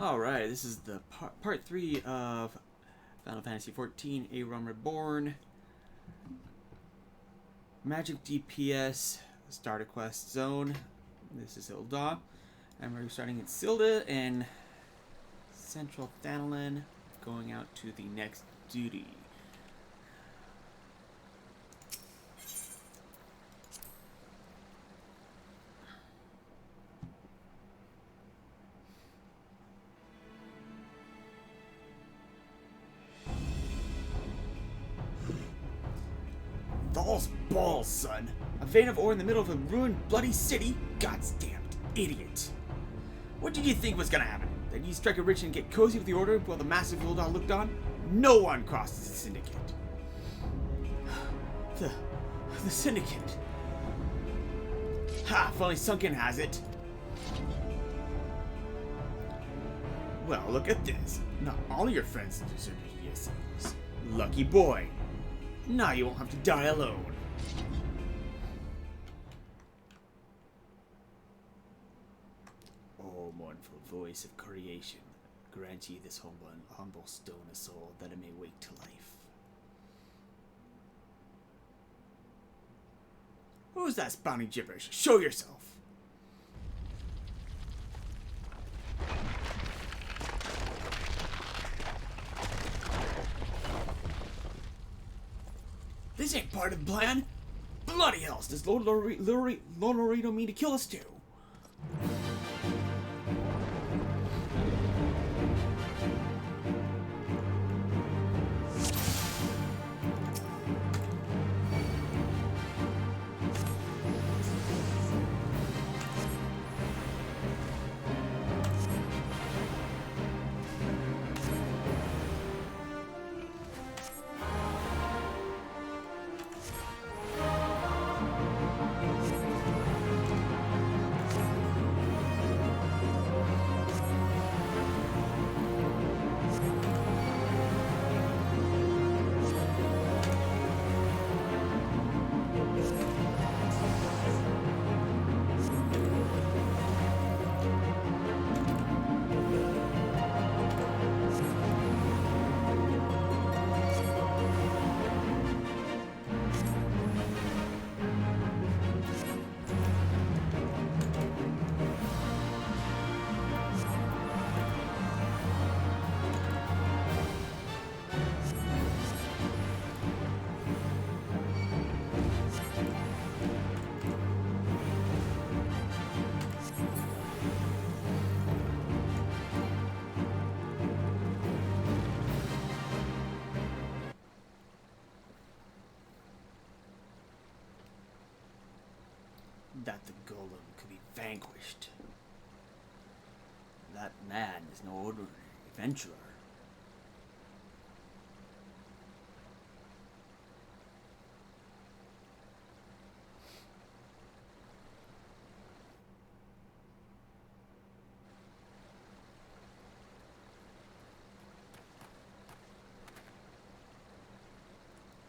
Alright, this is the part 3 of Final Fantasy XIV, Reborn. Magic DPS, Starter Quest Zone. This is Sil'dih. And we're starting at Sil'dih and Central Thanalan, going out to the next duty. Those balls, son! A vein of ore in the middle of a ruined, bloody city? Goddamn idiot! What did you think was gonna happen? That you'd strike it rich and get cozy with the Order while the massive Sil'dih looked on? No one crosses the Syndicate. The Syndicate. Ha! If only Sunken has it. Well, look at this. Not all your friends deserve ESOs. Lucky boy. Now you won't have to die alone. Oh, mournful voice of creation, grant ye this humble stone a soul, that it may wake to life. Who's that spouting gibberish? Show yourself! This ain't part of the plan. Bloody hell, does Lord Lorito mean to kill us too? That the golem could be vanquished. That man is no ordinary adventurer.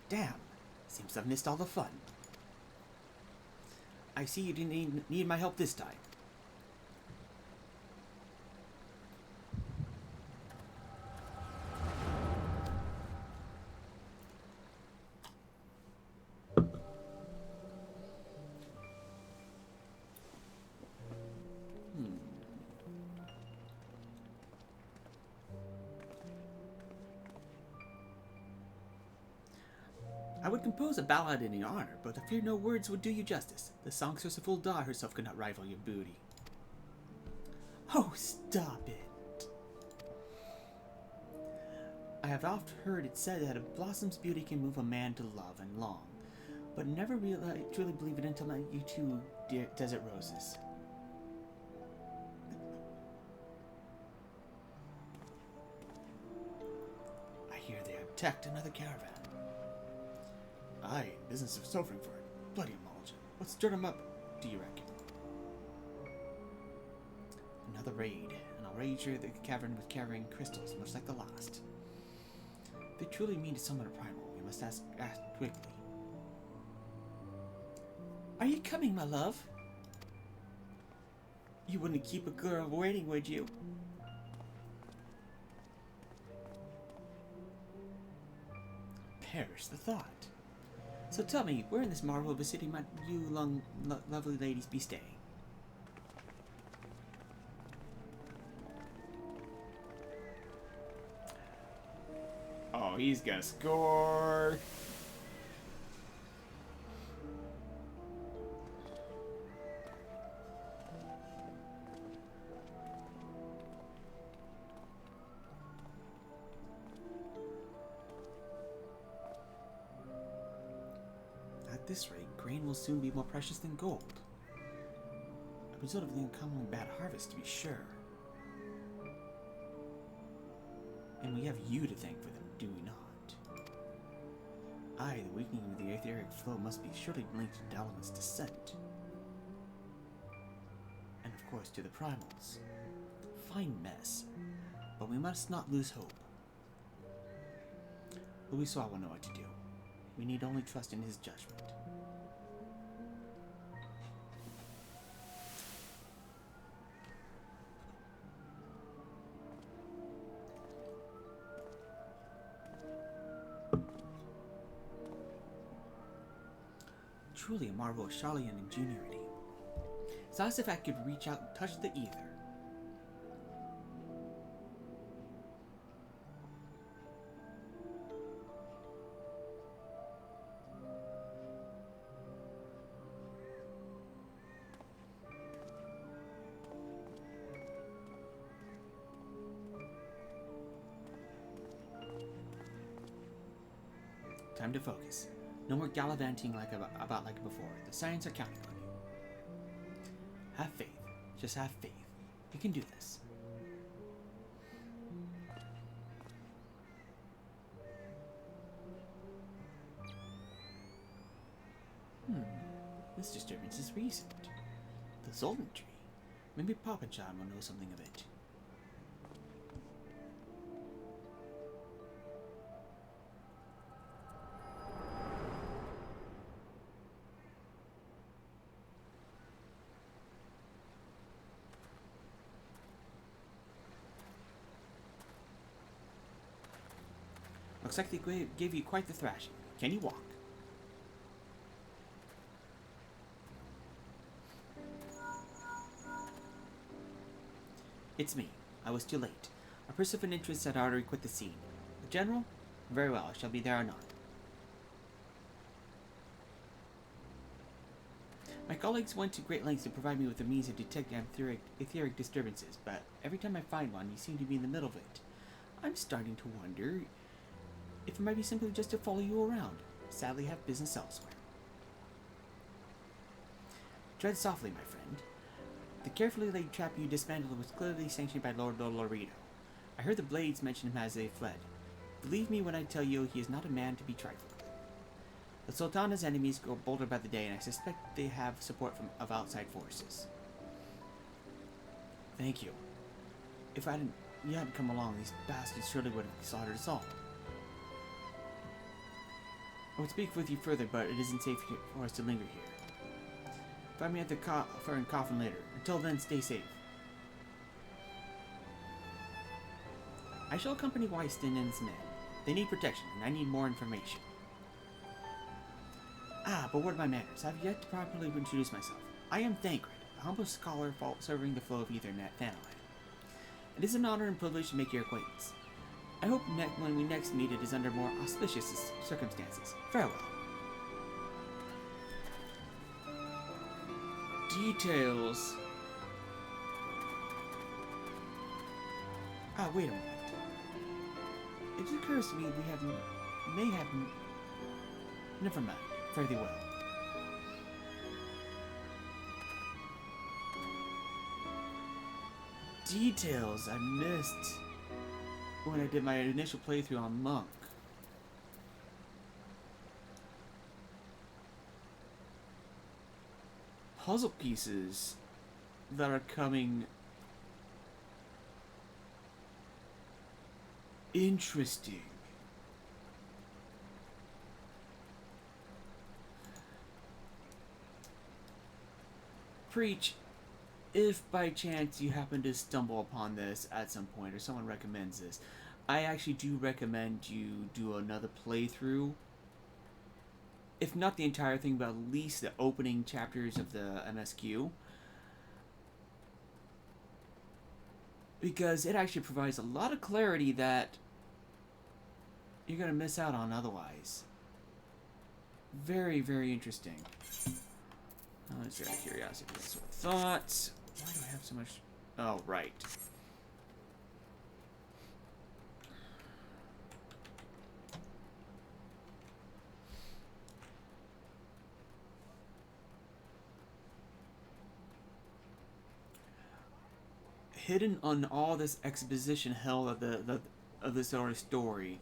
Damn, seems I've missed all the fun. I see you didn't need my help this time. I would compose a ballad in your honor, but I fear no words would do you justice. The songstress of Sil'dih herself could not rival your booty. Oh, stop it. I have oft heard it said that a blossom's beauty can move a man to love and long, but never really truly believe it until I met you two, dear desert roses. I hear they have attacked another caravan. Aye, business of suffering for it. Bloody emulsion. What stirred him up, do you reckon? Another raid, and I'll raid the cavern with carrying crystals, much like the last. If they truly mean to summon a primal, we must act quickly. Are you coming, my love? You wouldn't keep a girl waiting, would you? perish the thought. So tell me, where in this marvel of a city might you lovely ladies be staying? Oh, he's gonna score! At this rate, grain will soon be more precious than gold. A result of the uncommonly bad harvest, to be sure. And we have you to thank for them, do we not? Aye, the weakening of the etheric flow must be surely linked to Dalaman's descent. And of course to the primals. Fine mess, but we must not lose hope. Louisoix will know what to do. We need only trust in his judgment. Truly a marvel of Charlian ingenuity. It's as if I could reach out and touch the ether. Time to focus. No more gallivanting about like before. The Scions are counting on you. Have faith. Just have faith. You can do this. This disturbance is recent. The Sil'dih tree. Maybe Papa John will know something of it. Looks like they gave you quite the thrashing. Can you walk? It's me. I was too late. A person of interest had already quit the scene. The General? Very well, I shall be there anon. My colleagues went to great lengths to provide me with the means of detecting etheric disturbances, but every time I find one, you seem to be in the middle of it. I'm starting to wonder if it might be simply just to follow you around. Sadly, I have business elsewhere. Tread softly, my friend. The carefully laid trap you dismantled was clearly sanctioned by Lord Dolorito. I heard the Blades mention him as they fled. Believe me when I tell you he is not a man to be trifled with. The Sultana's enemies grow bolder by the day, and I suspect they have support of outside forces. Thank you. If you hadn't come along, these bastards surely would have slaughtered us all. I would speak with you further, but it isn't safe for us to linger here. Find me at the Fern Coffin later. Until then, stay safe. I shall accompany Wyston and his men. They need protection, and I need more information. But what are my manners? I have yet to properly introduce myself. I am Thancred, a humble scholar serving the flow of Ethernet Thanalan. It is an honor and privilege to make your acquaintance. I hope when we next meet it is under more auspicious circumstances. Farewell. Details. Wait a moment. It occurs to me we may have... Never mind. Fare thee well. Details I missed when I did my initial playthrough on Monk. Puzzle pieces that are coming. Interesting. Preach, if by chance you happen to stumble upon this at some point or someone recommends this, I actually do recommend you do another playthrough if not the entire thing, but at least the opening chapters of the MSQ. Because it actually provides a lot of clarity that you're going to miss out on otherwise. Very, very interesting. Just out of curiosity, that's what I thought. Why do I have so much? Oh, right. Hidden on all this exposition hell of this sort of story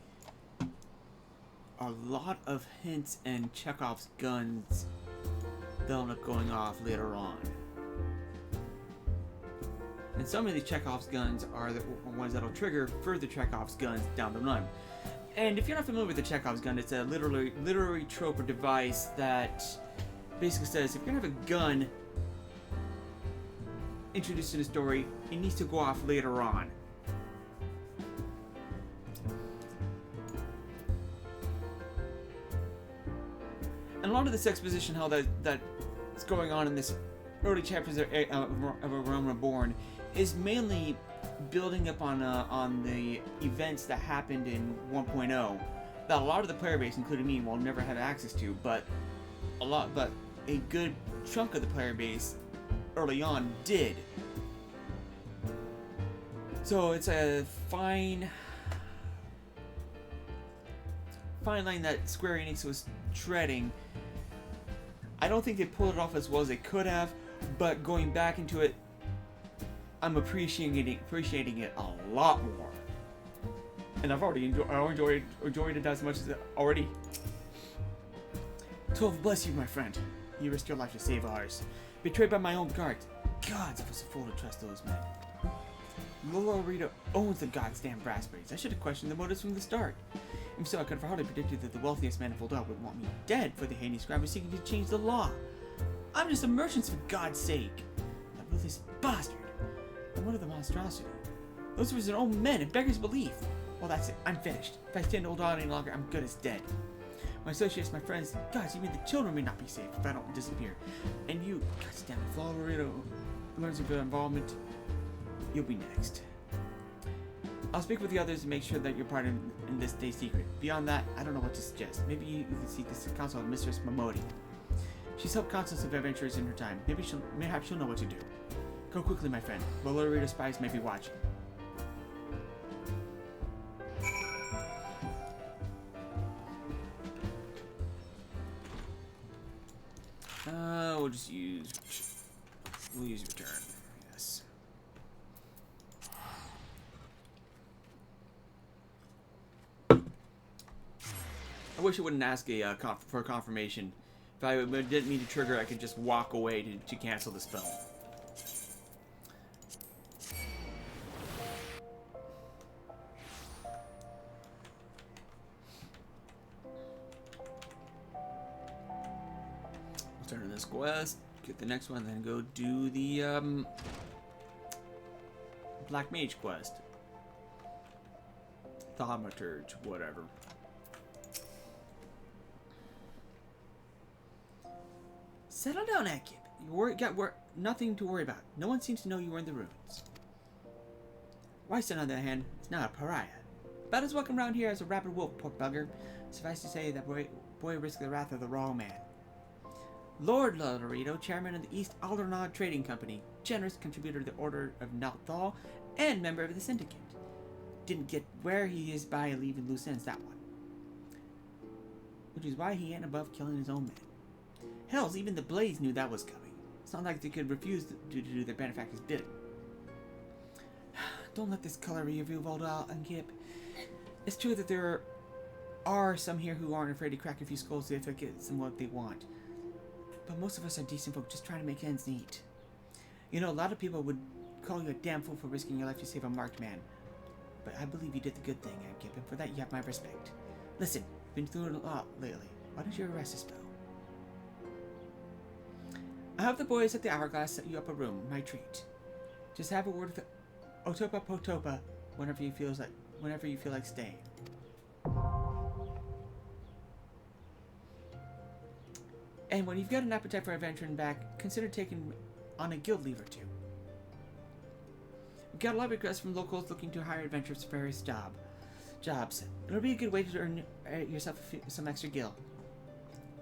are a lot of hints and Chekhov's guns that'll end up going off later on. And some of the Chekhov's guns are the ones that'll trigger further Chekhov's guns down the run. And if you're not familiar with the Chekhov's gun, it's a literary trope or device that basically says if you're gonna have a gun introduced in a story, it needs to go off later on. And a lot of this exposition, how that's going on in this early chapters of Realm Reborn, is mainly building up on the events that happened in 1.0 that a lot of the player base, including me, will never have access to, but a good chunk of the player base early on did. So it's a fine line that Square Enix was treading. I don't think they pulled it off as well as they could have, but going back into it, I'm appreciating it a lot more. And I've already enjoyed it as much as already. 12, bless you, my friend. You risked your life to save ours. Betrayed by my own guards. Gods, it was a fool to trust those men. Lord Rito owns the goddamn raspberries. I should have questioned the motives from the start. If so, I could have hardly predicted that the wealthiest man of Sil'dih would want me dead for the heinous crime of seeking to change the law. I'm just a merchant, for God's sake. That ruthless bastard. And what of the monstrosity? Those were his own men and beggars belief. Well, that's it. I'm finished. If I stand hold on any longer, I'm good as dead. My associates, my friends, gods, even the children may not be safe if I don't disappear. And you, goddamn it, Florida learns of your involvement. You'll be next. I'll speak with the others and make sure that you're part in this stays secret. Beyond that, I don't know what to suggest. Maybe you can seek the counsel of Mistress Momodi. She's helped countless of adventurers in her time. Maybe she'll know what to do. Go quickly, my friend. Lolorita spies may be watching. We'll use return. Yes. I wish it wouldn't ask for a confirmation. If I didn't mean to trigger, I could just walk away to cancel the spell. I'll turn on this quest, get the next one, then go do the Black Mage quest. Thaumaturge, whatever. Settle down, Akib. You got nothing to worry about. No one seems to know you were in the ruins. Wyson, on the other hand, is not a pariah. About as welcome around here as a rabid wolf, pork bugger. Suffice to say that boy risked the wrath of the wrong man. Lord Lolorito, chairman of the East Aldernod Trading Company, generous contributor to the Order of Nalthal, and member of the Syndicate. Didn't get where he is by leaving loose ends, that one. Which is why he ain't above killing his own men. Hells, even the Blaze knew that was coming. It's not like they could refuse to do their benefactor's bidding. Don't let this color review Voldal and Kip. It's true that there are some here who aren't afraid to crack a few skulls if it gets them what they want. But most of us are decent folk just trying to make ends meet. You know, a lot of people would call you a damn fool for risking your life to save a marked man. But I believe you did the good thing, Kip, and for that you have my respect. Listen, been through a lot lately. Why don't you arrest a spell? I have the boys at the Hourglass set you up a room, my treat. Just have a word with Otopa Potopa whenever you feel like staying. And when you've got an appetite for adventuring back, consider taking on a guild leave or two. We've got a lot of requests from locals looking to hire adventurers for various jobs. It'll be a good way to earn yourself some extra gil.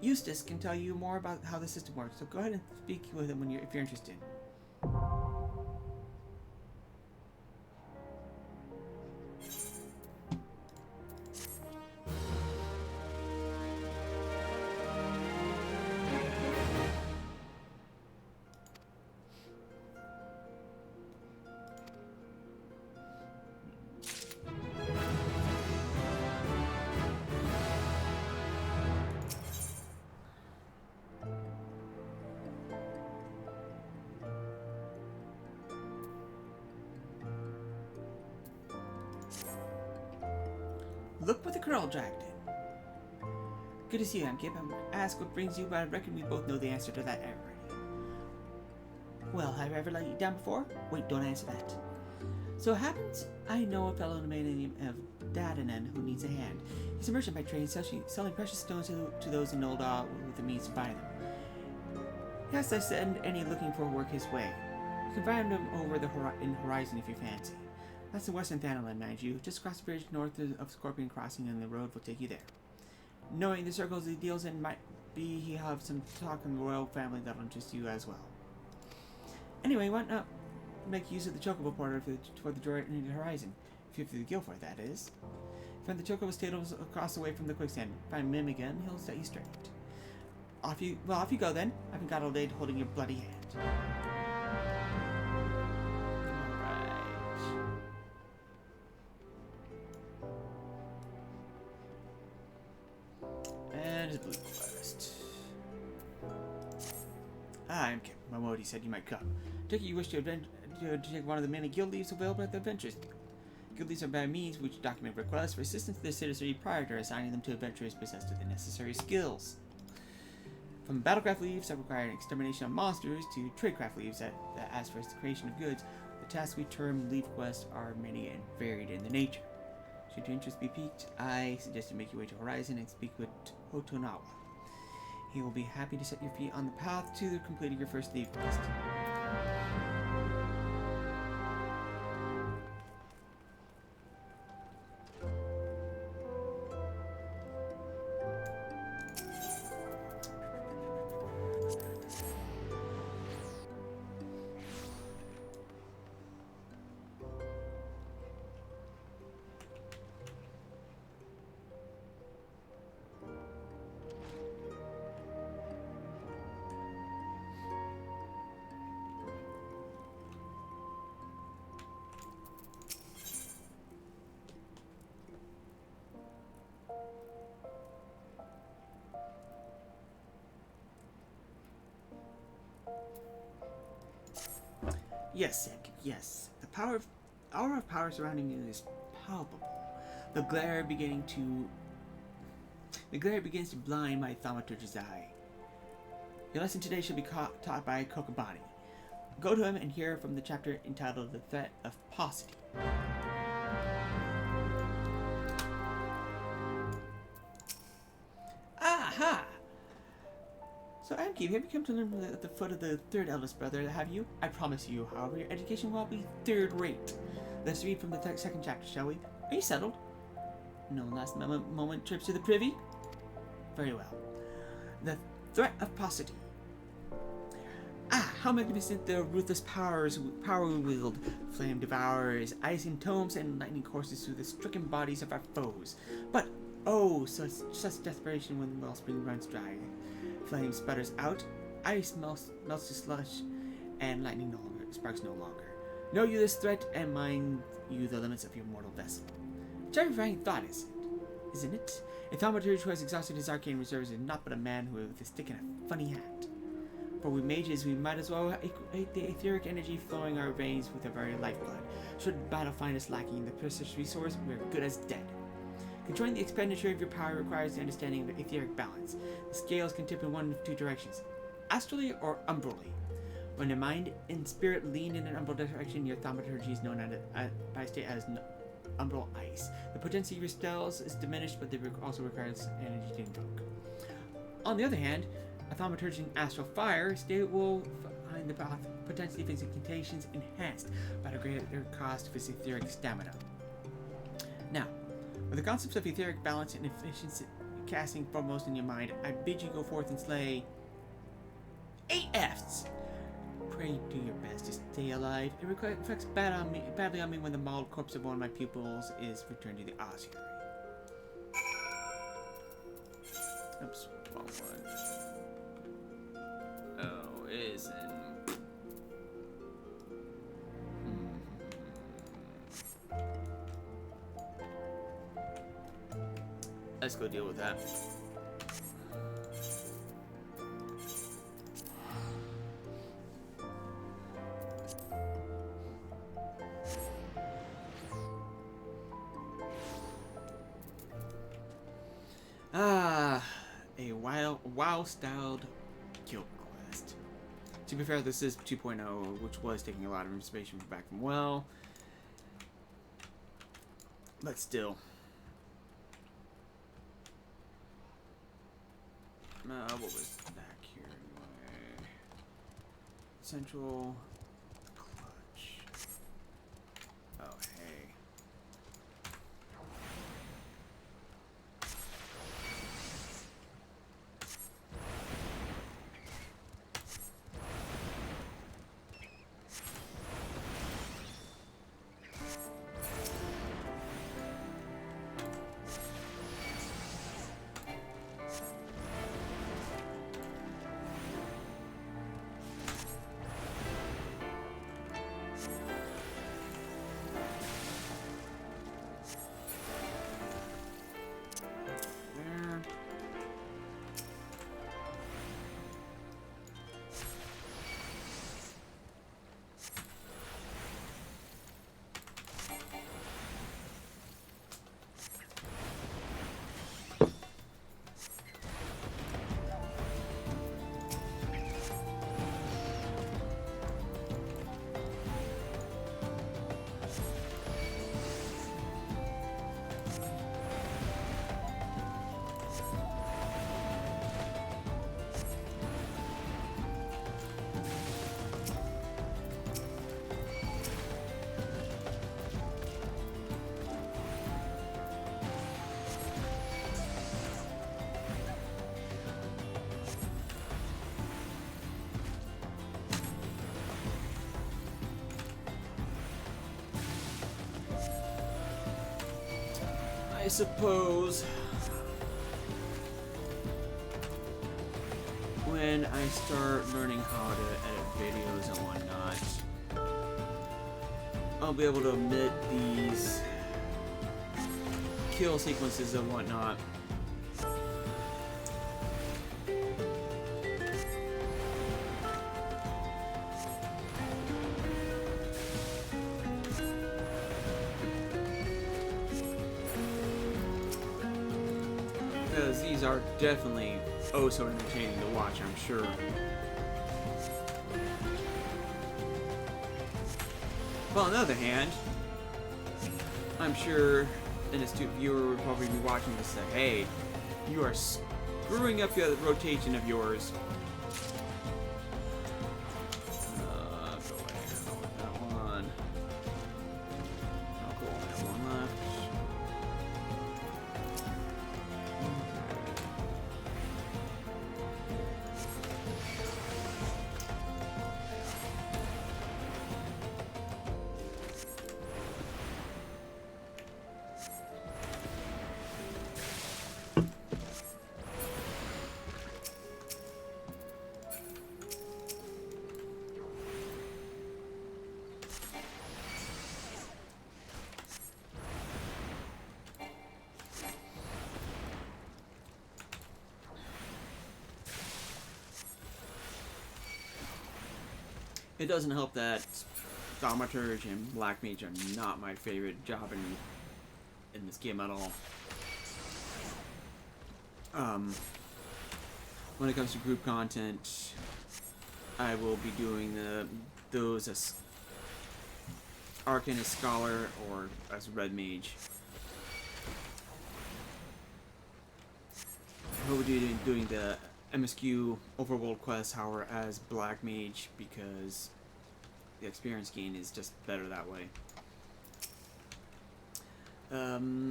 Eustace can tell you more about how the system works, so go ahead and speak with him if you're interested. Look what the girl dragged in. Good to see you, Amkip. I'm asked what brings you, but I reckon we both know the answer to that already. Well, have I ever let you down before? Wait, don't answer that. So it happens I know a fellow by the name of Dadanen who needs a hand. He's a merchant by trade, selling precious stones to those in Noldor with the means to buy them. Yes, I send any looking for work his way. You can find him over in Horizon if you fancy. That's the Western Thanalan, mind you. Just cross the bridge north of Scorpion Crossing and the road will take you there. Knowing the circles he deals in, might be he have some talk in the royal family that'll interest you as well. Anyway, why not make use of the Chocobo Porter for the Droid in the Horizon? If you have the guild for it, that is. Find the Chocobo stables across the way from the quicksand. Find Mim again, he'll set you straight. Off you go then. I haven't got all day holding your bloody hand. Blue Forest. I'm Captain Momodi said you might come. Take it you wish to take one of the many guild leaves available at the adventures. Guild leaves are by means which document requests for assistance to the citizenry prior to assigning them to adventurers possessed with the necessary skills. From battlecraft leaves that require an extermination of monsters to tradecraft leaves that ask for the creation of goods, the tasks we term leave quests are many and varied in their nature. Should your interest be piqued, I suggest you make your way to Horizon and speak with Hotonawa. He will be happy to set your feet on the path to completing your first leave quest. Yes, Sek, yes. The aura of power surrounding you is palpable. The glare begins to blind my thaumaturge's eye. Your lesson today shall be taught by Kokobani. Go to him and hear from the chapter entitled The Threat of Paucity. Aha! So, Amki, have you come to learn at the foot of the third eldest brother, have you? I promise you, however, your education will be third-rate. Let's read from the second chapter, shall we? Are you settled? No last moment trips to the privy? Very well. The threat of paucity. Ah, how magnificent the ruthless power we wield. Flame devours, ice tomes, and lightning courses through the stricken bodies of our foes. But, oh, such desperation when the wellspring runs dry. Flame sputters out, ice melts to slush, and lightning sparks no longer. Know you this threat, and mind you the limits of your mortal vessel. Terrifying thought, isn't it? A thaumaturge who has exhausted his arcane reserves is not but a man who with a stick and a funny hat. For we mages, we might as well equate the etheric energy flowing our veins with our very lifeblood. Should battle find us lacking in the precious resource, we are good as dead. Controlling the expenditure of your power requires the understanding of the etheric balance. The scales can tip in one of two directions, astrally or umbrally. When the mind and spirit lean in an umbral direction, your thaumaturgy is known by state as umbral ice. The potency of your spells is diminished, but they also requires energy to invoke. On the other hand, A thaumaturge in Astral Fire, state will find the path potentially facing contagions enhanced by the greater cost of its etheric stamina. Now, with the concepts of etheric balance and efficiency casting foremost in your mind, I bid you go forth and slay 8 Fs. Pray do your best to stay alive. It reflects badly on me when the mauled corpse of one of my pupils is returned to the ossuary. Oops, wrong one. Oh, isn't. Let's go deal with that. A WoW-styled guild quest. To be fair, this is 2.0, which was taking a lot of inspiration back from WoW. But still. What was back here anyway? Central clutch. Oh, hey. I suppose when I start learning how to edit videos and whatnot, I'll be able to omit these kill sequences and whatnot. Because these are definitely oh so entertaining to watch, I'm sure. Well, on the other hand, I'm sure an astute viewer would probably be watching this and say, hey, you are screwing up the rotation of yours. Go ahead with that one. Oh, cool. I have one left. It doesn't help that Thaumaturge and Black Mage are not my favorite job in this game at all. When it comes to group content, I will be doing those as Arcanist Scholar or as Red Mage. I will be doing the MSQ overworld quest, however, as Black Mage because the experience gain is just better that way.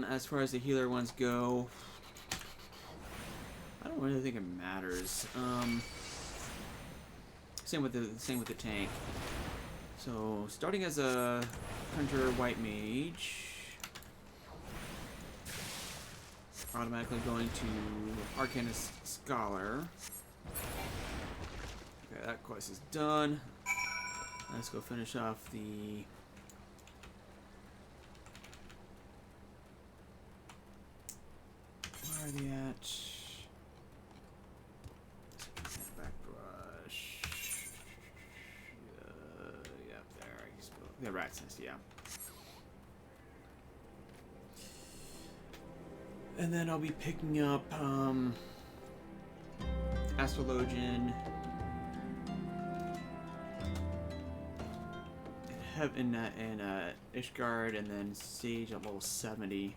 As far as the healer ones go, I don't really think it matters. Same with the tank. So starting as a Hunter White Mage, automatically going to Arcanist Scholar. Okay, that quest is done. Let's go finish off the where are they at? Back brush. Yeah, there. The rat's nest, yeah. And then I'll be picking up Astrologian in Ishgard, and then Sage at level 70.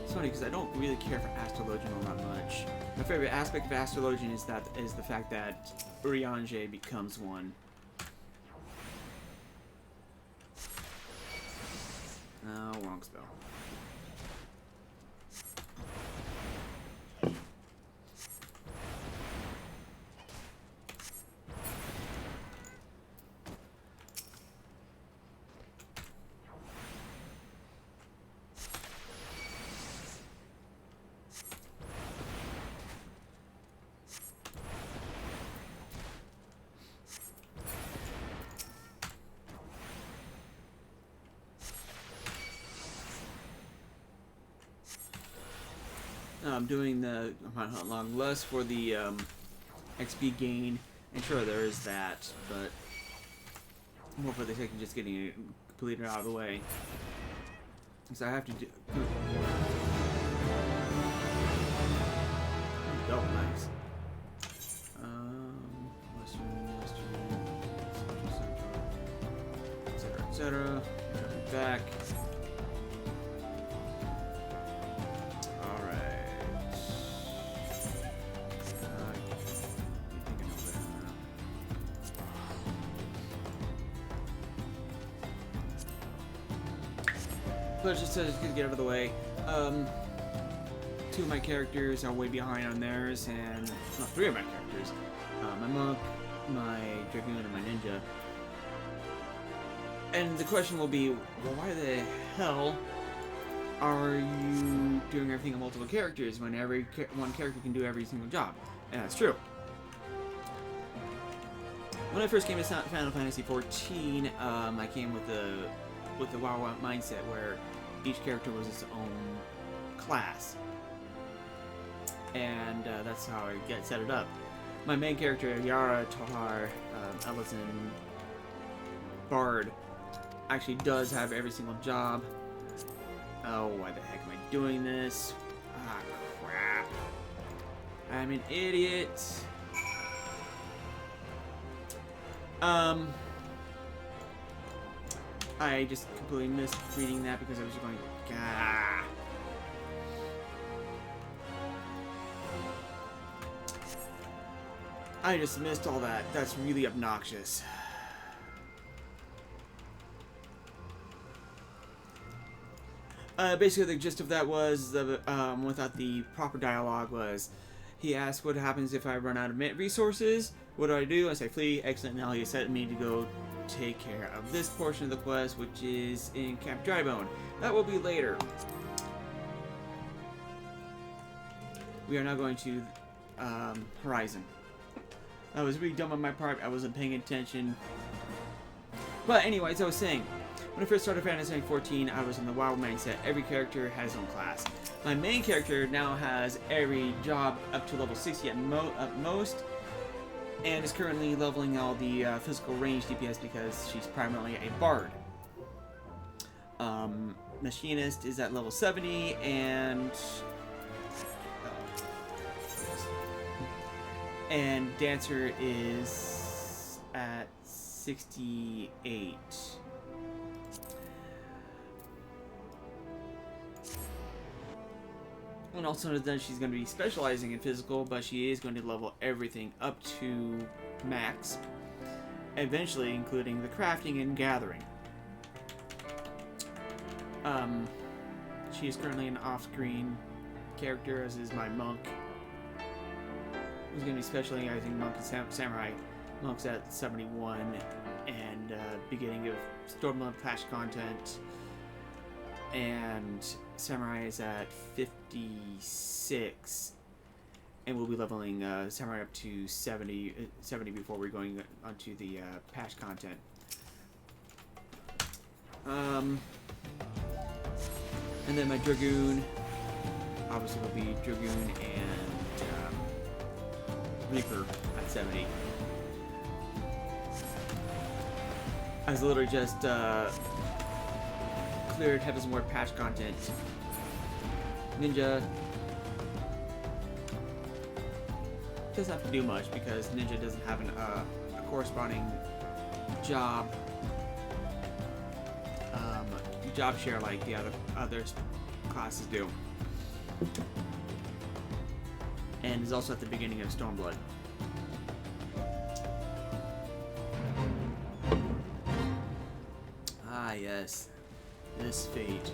It's funny because I don't really care for Astrologian all that much. My favorite aspect of Astrologian is the fact that Urianger becomes one. Oh, wrong spell. I'm doing the long less for the XP gain, and sure there is that, but more for the sake of just getting it completed out of the way. So I have to do. Oh, nice. Western, Central, etc. Jumping back. But just to get out of the way, two of my characters are way behind on theirs, and well, three of my characters, my monk, my dragoon, and my ninja. And the question will be, well, why the hell are you doing everything on multiple characters when one character can do every single job? And that's true. When I first came to Final Fantasy XIV, I came with the WoW mindset where each character was its own class, and that's how I set it up. My main character, Yara, Tahar, Ellison, Bard, actually does have every single job. Oh, why the heck am I doing this? Ah, crap. I'm an idiot. I just completely missed reading that because I was going, gah. I just missed all that. That's really obnoxious. Basically, the gist of that was, without the proper dialogue, was he asked what happens if I run out of resources. What do? I say flee. Excellent. Now he sent me to go take care of this portion of the quest, which is in Camp Drybone. That will be later. We are now going to Horizon. That was really dumb on my part. I wasn't paying attention. But anyways, I was saying, when I first started Fantasy XIV, I was in the WoW mindset. Every character has his own class. My main character now has every job up to level 60 at most, and is currently leveling all the physical range DPS because she's primarily a bard. Machinist is at level 70, and Dancer is at 68. And also that she's going to be specializing in physical, but she is going to level everything up to max, eventually including the crafting and gathering. She is currently an off-screen character, as is my monk, who's going to be specializing monk and samurai. Monk's at 71, and beginning of Stormland Clash content, and Samurai is at 56, and we'll be leveling Samurai up to 70 before we're going onto the patch content. And then my Dragoon, obviously will be Dragoon and Reaper at 70. I was literally just cleared Heaven's Ward patch content. Ninja doesn't have to do much because Ninja doesn't have a corresponding job share like the other classes do, and is also at the beginning of Stormblood. Ah, yes. This fate.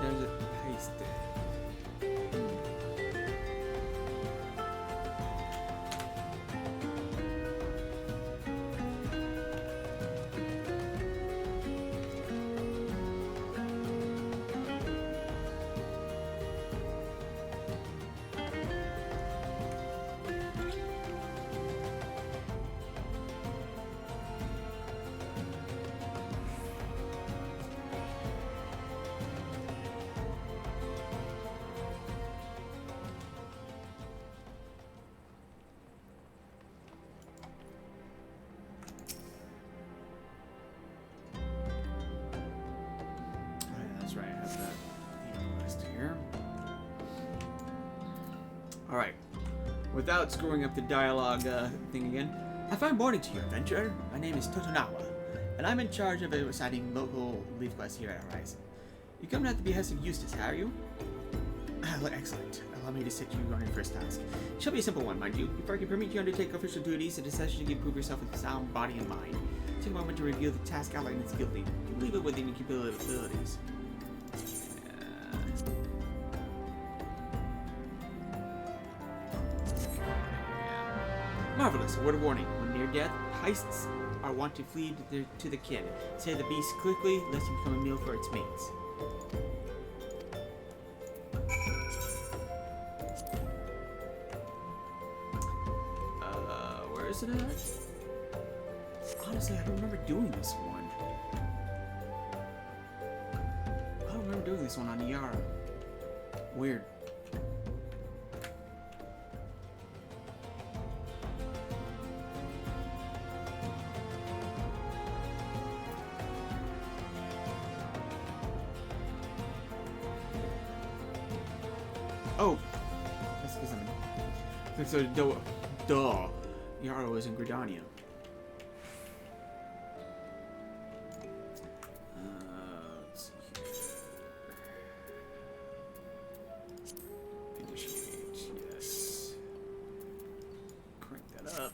There's a heist there. Alright, without screwing up the dialogue thing again, I find morning to your adventurer. My name is Totonawa, and I'm in charge of assigning local leaf quests here at Horizon. You come at the behest of Eustace, are you? Excellent. Allow me to set you on your first task. It shall be a simple one, mind you. Before I can permit you to undertake official duties, it is necessary to prove yourself with sound body and mind. Take a moment to review the task outline and skill lead. You leave it within your capabilities. Marvelous. A word of warning. When near death, heists are wont to flee to the kin. Say the beast quickly, lest it become a meal for its mates. Where is it at? Honestly, I don't remember doing this one. I don't remember doing this one on Yara. Weird. Oh, that's because I'm. So duh. Yarrow is in Gridania. Let's see here. Initiate, yes. Crank that up.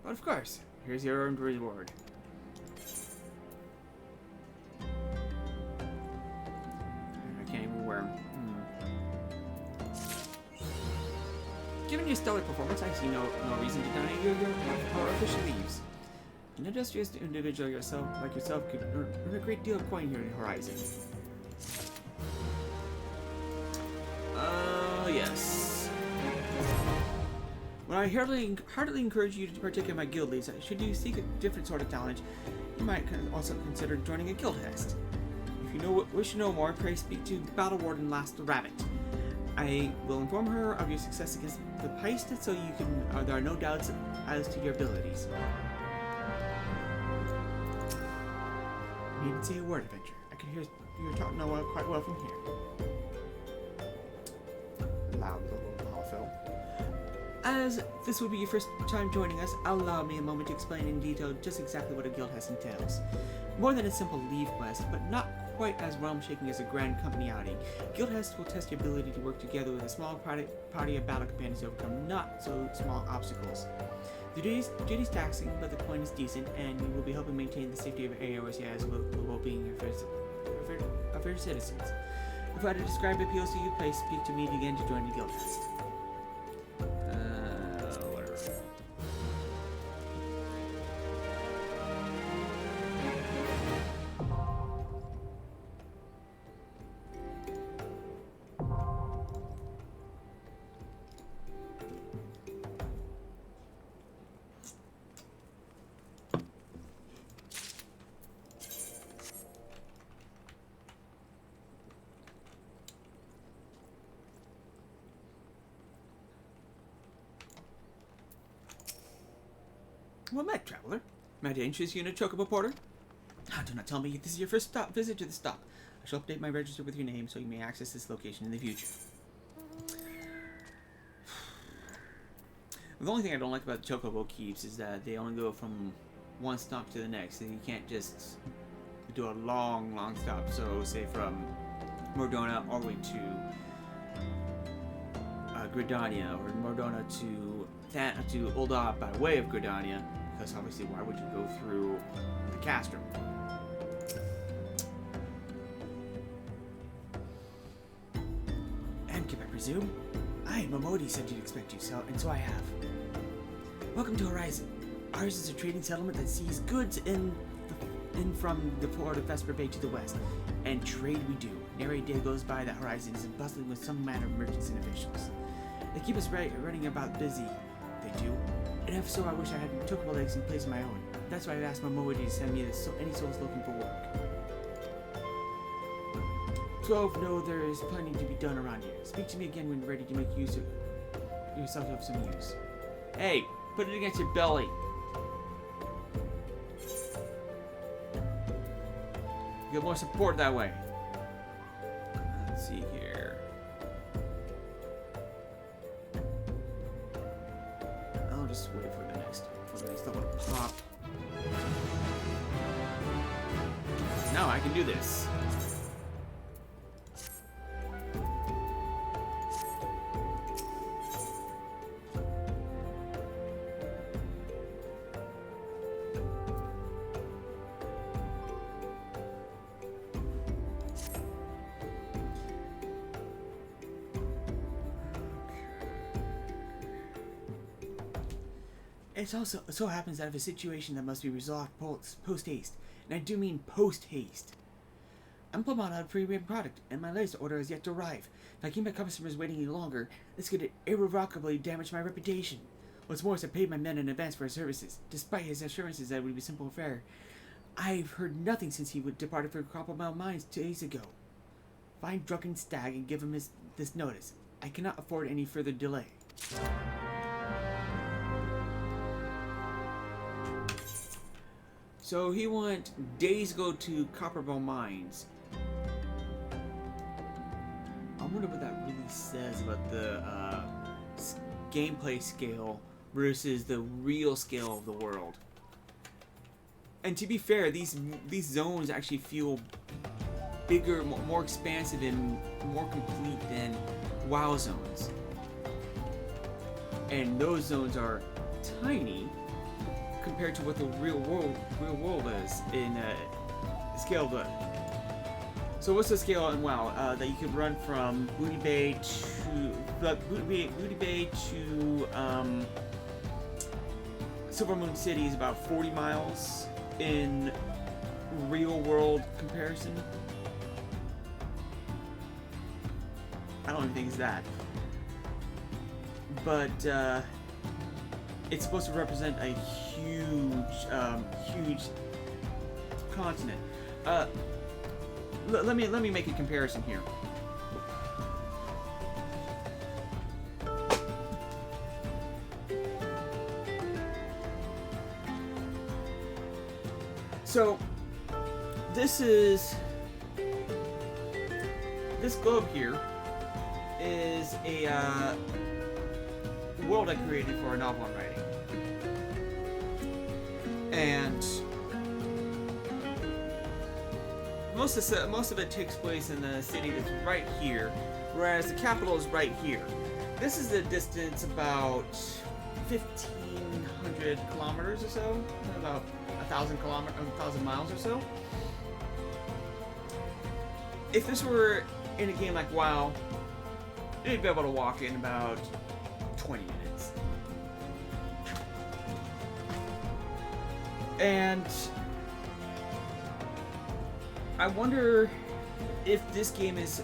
But of course, here's your earned reward. stellar performance, I see no reason to deny your official leaves. An industrious individual like yourself could earn a great deal of coin here in Horizon. Yes. Well, I heartily encourage you to partake in my guild leads. Should you seek a different sort of challenge, you might also consider joining a guild nest. If you wish to know more, pray speak to Battle Warden Last Rabbit. I will inform her of your success against the Heist, so you can. There are no doubts as to your abilities. You needn't say a word, Adventure. I can hear you're talking quite well from here. Loud little Malfo. As this would be your first time joining us, allow me a moment to explain in detail just exactly what a guild nest entails. More than a simple leave quest, but not quite as realm-shaking as a grand company outing, guild nest will test your ability to work together with a small party of battle companions to overcome not-so-small obstacles. The duty's taxing, but the point is decent, and you will be helping maintain the safety of AOSI as well as the well-being of your citizens. If I had to describe it appeals to you, please speak to me again to join the guild nest. Whatever. Well met, traveler. Might I interest you in a chocobo porter? Do not tell me this is your first visit to the stop. I shall update my register with your name so you may access this location in the future. The only thing I don't like about chocobo keeps is that they only go from one stop to the next, and you can't just do a long stop. So, say from Mordona all the way to Gridania, or Mordona to Ul'dah by way of Gridania, because obviously why would you go through the castrum? Ankip, I presume? Aye, Momodi said you'd expect you, and so I have. Welcome to Horizon. Ours is a trading settlement that sees goods in from the port of Vesper Bay to the west, and trade we do. Nary day goes by that Horizon isn't bustling with some manner of merchants and officials. They keep us running about busy. They do. And if so, I wish I had chocobo legs in place of my own. That's why I've asked Momodi to send me any souls looking for work. 12 know there is plenty to be done around here. Speak to me again when ready to make yourself of some use. Hey, put it against your belly. You get more support that way. Let's see here. I'll just wait for the next level to pop. Now I can do this. It also so happens that I have a situation that must be resolved post-haste, and I do mean post-haste. I'm plumb out of pre-made product, and my latest order is yet to arrive. If I keep my customers waiting any longer, this could irrevocably damage my reputation. What's more, I paid my men in advance for his services, despite his assurances that it would be a simple affair. I've heard nothing since he departed for Coppermouth Mines 2 days ago. Find Drunken Stag and give him this notice. I cannot afford any further delay. So he went days ago to Coppermouth Mines. I wonder what that really says about the gameplay scale versus the real scale of the world. And to be fair, these zones actually feel bigger, more expansive, and more complete than WoW zones. And those zones are tiny compared to what the real world is in scale of So what's the scale in WoW that you could run from Booty Bay to Silver Moon City is about 40 miles in real world comparison. I don't even think it's that. But it's supposed to represent a huge continent. Let me make a comparison here. So this globe here is a world I created for a novel I'm writing, and most of it takes place in the city that's right here, whereas the capital is right here. This is a distance about 1,500 kilometers or so, about 1,000 miles or so. If this were in a game like WoW, you'd be able to walk in about 20 minutes. And I wonder if this game is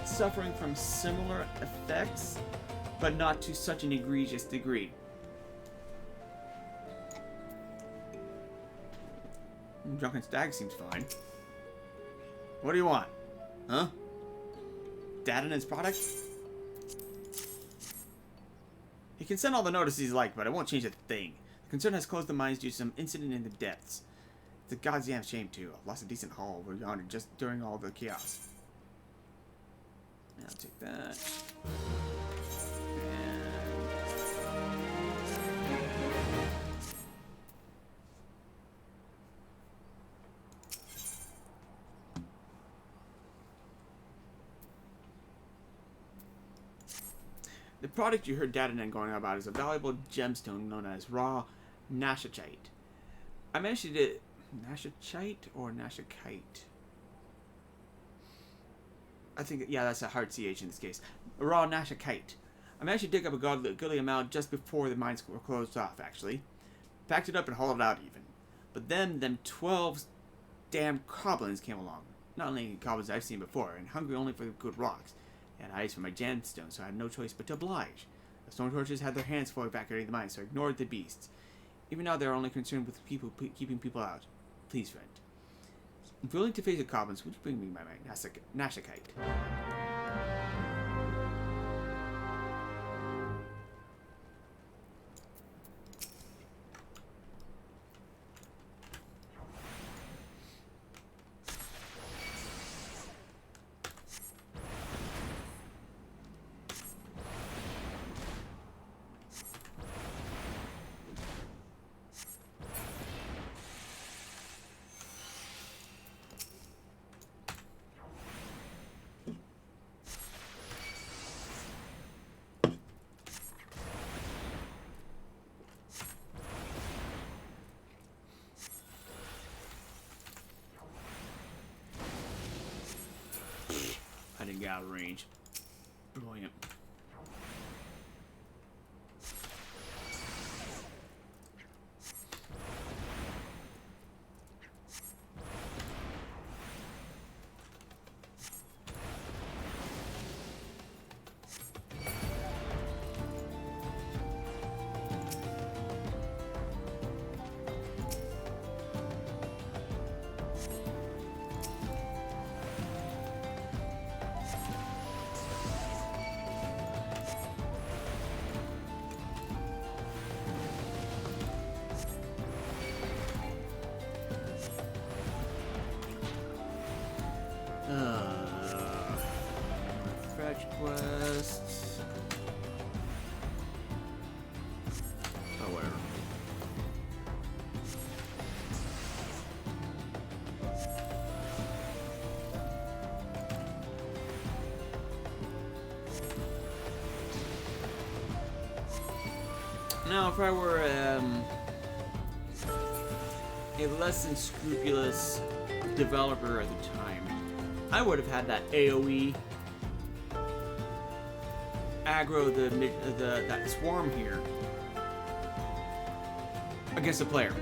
suffering from similar effects, but not to such an egregious degree. Drunken Stag seems fine. What do you want? Huh? Data and his product? He can send all the notices he's like, but it won't change a thing. The concern has closed the mines due to some incident in the depths. It's a goddamn shame, too. I've lost a decent haul over yonder just during all the chaos. I'll take that. The product you heard Dadanan going on about is a valuable gemstone known as raw nashachite. I managed to do nashachite or nashakite. I think, yeah, that's a hard CH in this case. Raw nashakite. I managed to dig up a goodly amount just before the mines were closed off, actually. Packed it up and hauled it out even. But then, them 12 damn goblins came along. Not only goblins I've seen before, and hungry only for the good rocks. And eyes for my gemstone, so I had no choice but to oblige. The stone torches had their hands full evacuating the mines, so I ignored the beasts. Even now, they are only concerned with people keeping people out. Please, friend. If willing to face the goblins, would you bring me my nashakite? I didn't get out of range. Brilliant. Fetch quests. Oh, whatever. Now, if I were a less than scrupulous developer at the time, I would have had that AoE aggro that swarm here against a player.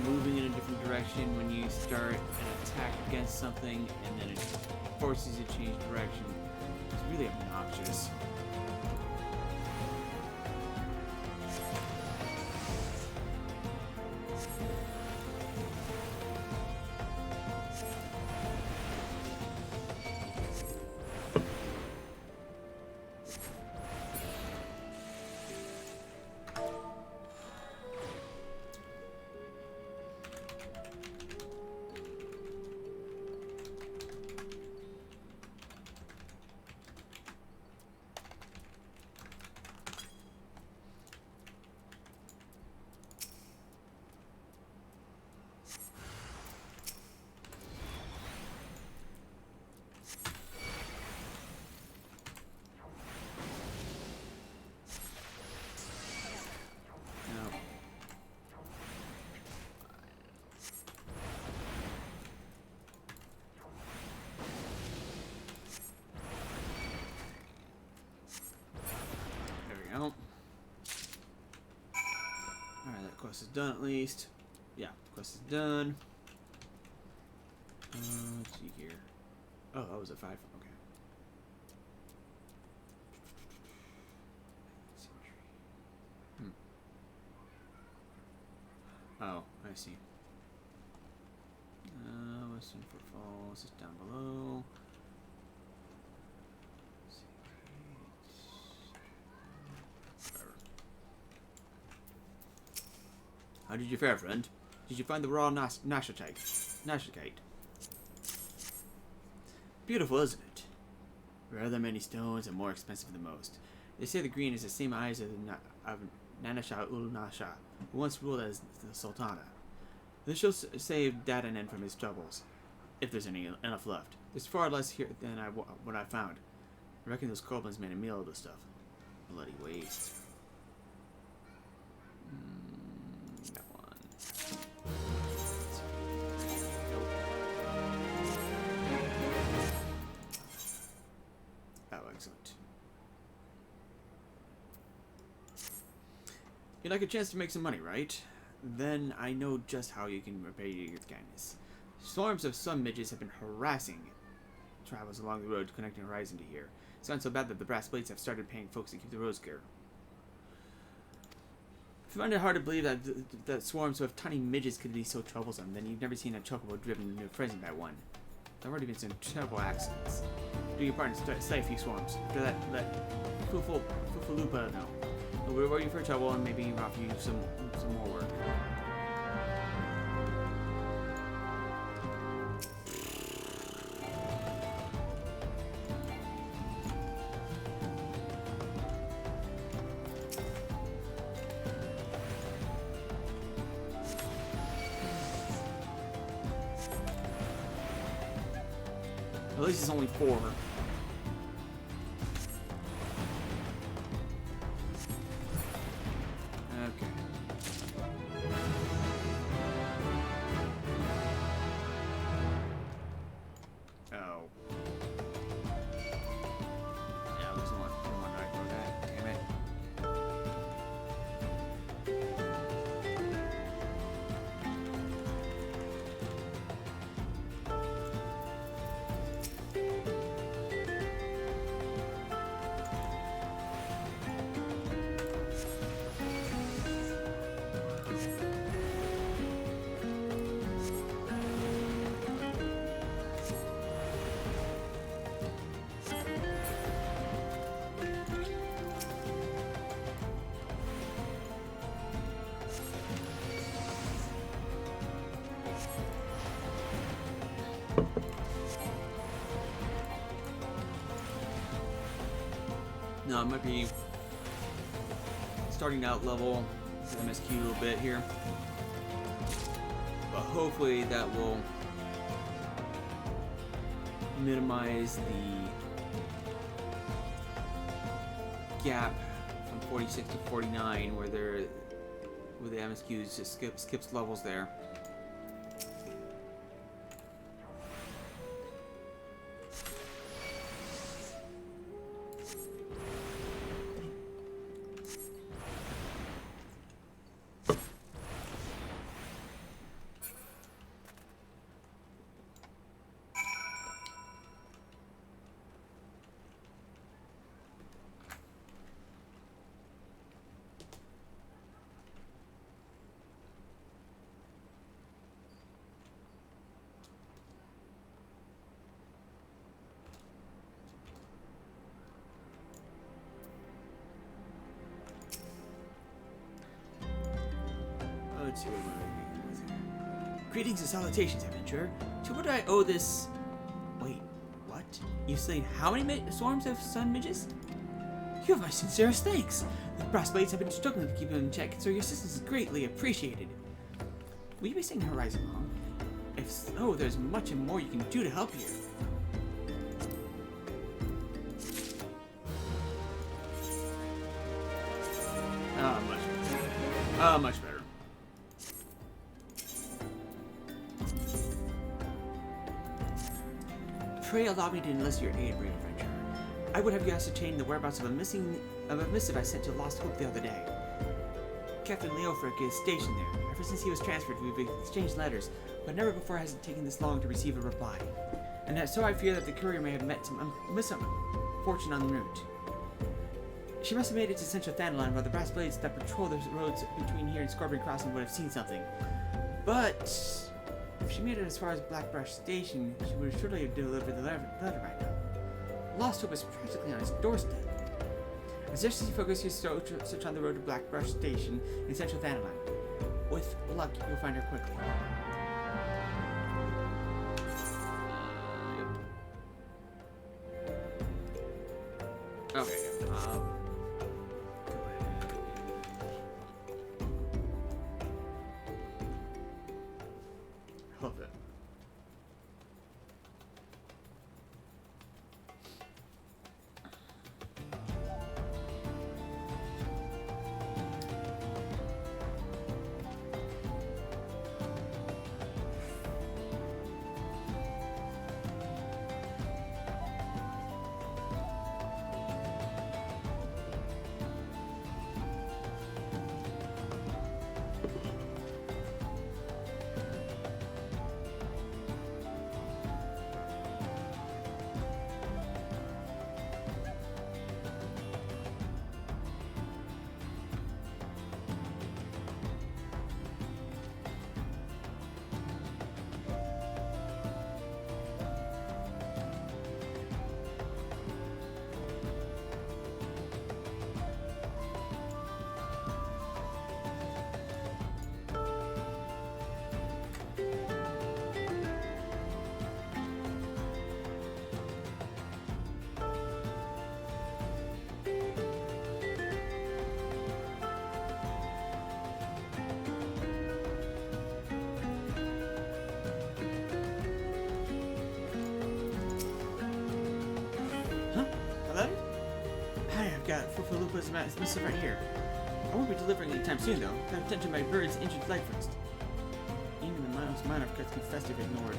Moving in a different direction when you start an attack against something and then it forces you to change direction. It's really obnoxious. Alright, that quest is done at least. Yeah, quest is done. Let's see here. Oh, that was a 5. Okay. Oh, I see. Western Footfalls is down below. How did you fare, friend? Did you find the raw Nashotite? Beautiful, isn't it? Rarer than many stones and more expensive than most. They say the green is the same eyes of Nanasha ul Nasha, who once ruled as the Sultana. This shall save Dadanen from his troubles, if there's enough left. There's far less here than what I found. I reckon those goblins made a meal of this stuff. Bloody waste. That one. Oh, excellent. You'd like a chance to make some money, right? Then I know just how you can repay your kindness. Swarms of sun midgets have been harassing travels along the road connecting Horizon to here. It's gotten so bad that the brass plates have started paying folks to keep the roads clear. I find it hard to believe that swarms of tiny midgets could be so troublesome. Then you've never seen a chocobo driven into a frenzy by one. There have already been some terrible accidents. Do your part and slay a few swarms. After that, let Fufalupa know. We'll reward you for trouble and maybe offer you some more work. At least it's only 4. Okay. Oh. Yeah, there's one right for that. Damn it. No, it might be starting out level MSQ a little bit here. But hopefully that will minimize the gap from 46 to 49 where the MSQs just skips levels there. Let's see what we're. Greetings and salutations, adventurer. To what do I owe this? Wait, what? You've slain how many swarms of sun midges? You have my sincerest thanks. The brass blades have been struggling to keep them in check, so your assistance is greatly appreciated. Will you be staying Horizon long? If so, there's much and more you can do to help you. Much better. Pray allow me to enlist your aid, brave adventurer. I would have you ascertain the whereabouts of a missive I sent to Lost Hope the other day. Captain Leofric is stationed there. Ever since he was transferred, we've exchanged letters, but never before has it taken this long to receive a reply. And so I fear that the courier may have met some misfortune on the route. She must have made it to Central Thanalan, where the brass blades that patrol the roads between here and Scorpion Crossing would have seen something. But if she made it as far as Blackbrush Station, she would surely have delivered the letter right now. Lost Hope is practically on its doorstep. I suggest you focus your search on the road to Blackbrush Station in Central Thanalan. With luck, you'll find her quickly. Okay. Love it. Got Footfalls missive right here. I won't be delivering anytime soon, though. Pay attention to my bird's injured leg first. Even the most minor cuts confessed if ignored.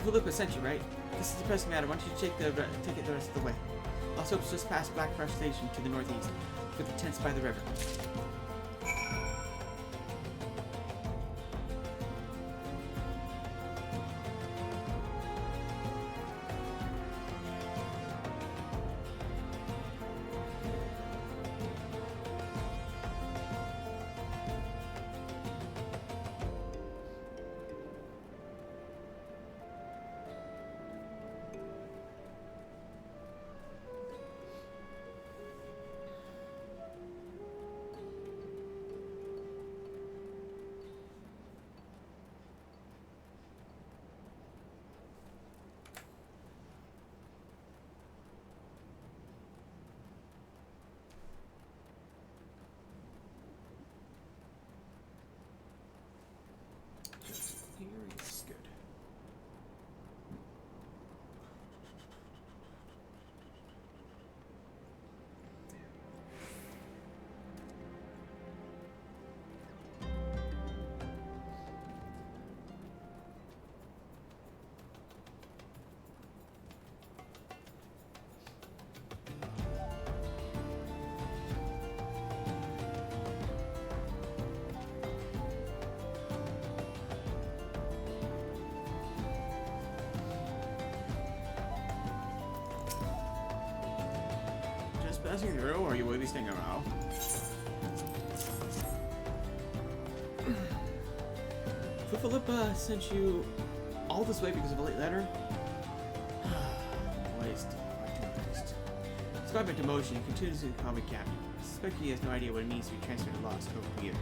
Footfalls sent you, right? This is a pressing matter. Why don't you take it the rest of the way? Also, it's just past Blackbrush Station to the northeast, with the tents by the river. Passing through, or are you really staying around? Philippa sent you all this way because of a late letter? Waste. Describe my demotion and continues to call me captain. I suspect he has no idea what it means to be transferred to Lost Hope either.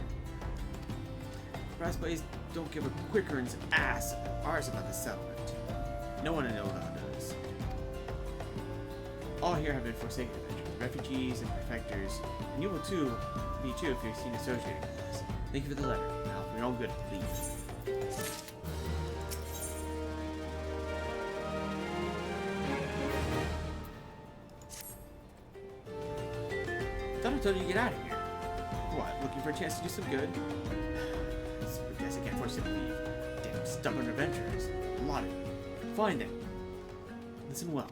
Brass Blaze don't give a quicker's ass ours about the settlement. No one in Sil'dih does. All here have been forsaken adventurers, refugees, and perfectors, and you will too be too if you're seen associated with us. Thank you for the letter. Now, for your own good, please. Thought I told you to get out of here. What, looking for a chance to do some good? I guess I can't force you to leave. Damn stubborn adventurers. A lot of you. Fine then. Listen well.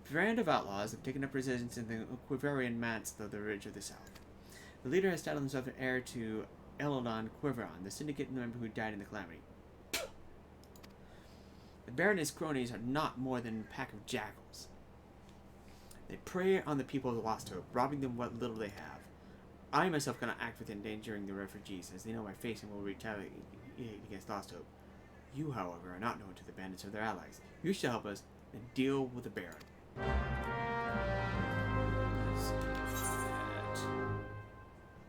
A band of outlaws have taken up residence in the Quiverian Manse of the Ridge of the South. The leader has styled himself an heir to Elodon Quiveron, the syndicate member who died in the calamity. The Baron and his cronies are not more than a pack of jackals. They prey on the people of the Lost Hope, robbing them what little they have. I myself cannot act with endangering the refugees, as they know my face and will retaliate against Lost Hope. You, however, are not known to the bandits or their allies. You shall help us and deal with the Baron.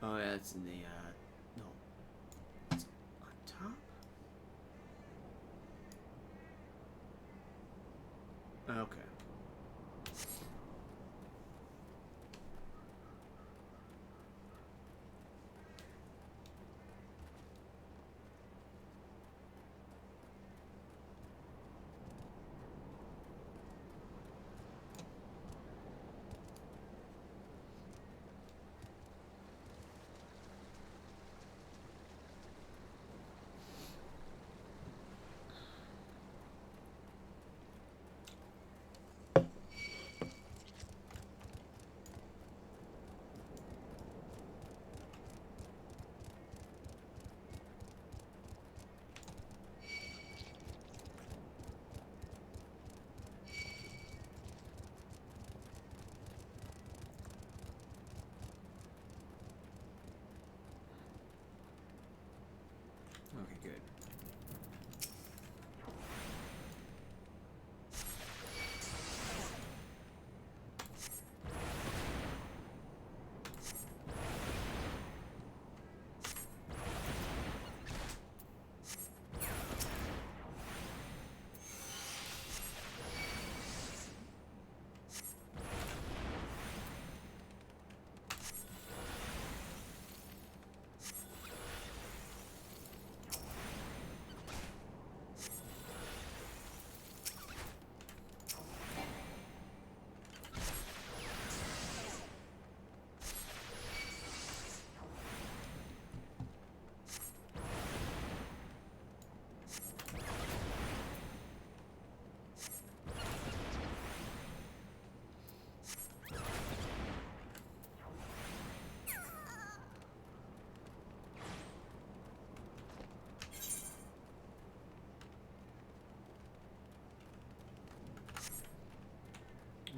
Oh, yeah, it's in the, no. It's on top? Okay. Okay, good.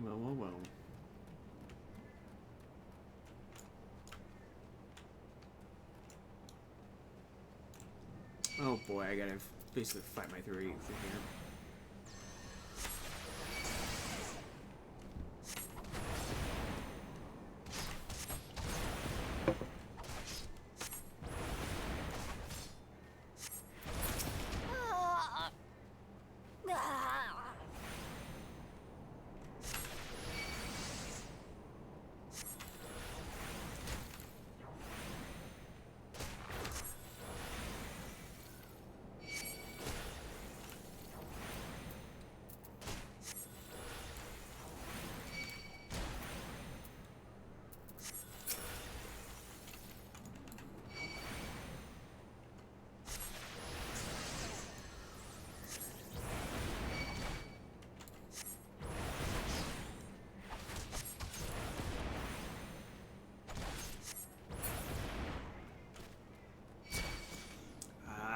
Well. Oh boy, I gotta basically fight my way through here.